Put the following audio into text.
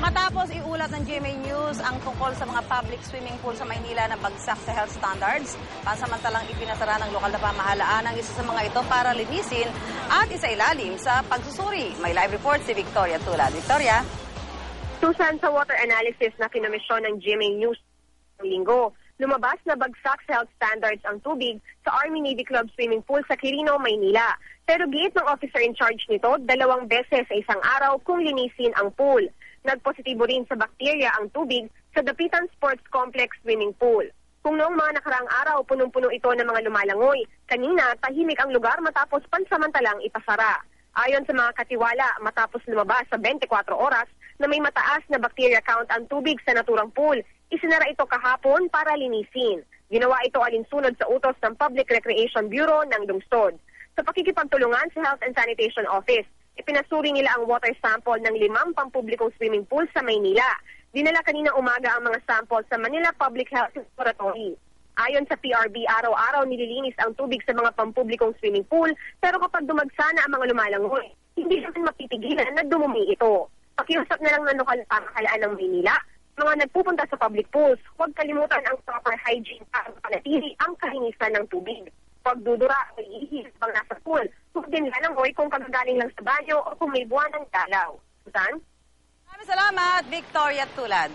Matapos iulat ng GMA News ang tungkol sa mga public swimming pool sa Maynila na bagsak sa health standards, pansamantalang ipinasara ng lokal na pamahalaan ang isa sa mga ito para linisin at isailalim sa pagsusuri. May live report si Victoria Tulad. Victoria? Susan, sa water analysis na kinomisyon ng GMA News ng linggo, lumabas na bagsak sa health standards ang tubig sa Army Navy Club swimming pool sa Quirino, Maynila. Pero giit ng officer in charge nito, 2 beses sa isang araw kung linisin ang pool. Nagpositibo rin sa bakterya ang tubig sa Dapitan Sports Complex swimming pool. Kung noong mga nakaraang araw, punong-puno ito ng mga lumalangoy, kanina tahimik ang lugar matapos pansamantalang ipasara. Ayon sa mga katiwala, matapos lumabas sa 24 oras na may mataas na bacteria count ang tubig sa naturang pool, isinara ito kahapon para linisin. Ginawa ito alinsunod sa utos ng Public Recreation Bureau ng lungsod. Sa pakikipagtulungan sa Health and Sanitation Office, ipinasuri nila ang water sample ng 5 pampublikong swimming pool sa Maynila. Dinala kanina umaga ang mga sample sa Manila Public Health Laboratory. Ayon sa PRB, araw-araw nililinis ang tubig sa mga pampublikong swimming pool, pero kapag dumagsana ang mga lumalangoy, hindi naman mapipigilan na dumumi ito. Pakiusap na lang ng lokal na pamahalaan ng Maynila, mga nagpupunta sa public pools, huwag kalimutan ang proper hygiene para panatili ang kalinisan ng tubig. Pagdudura o iihis pang nasa pool, huwag din lalangoy kung kagagaling lang sa banyo o kung may buwan ng dalaw. Susan? Maraming salamat, Victoria Tulad.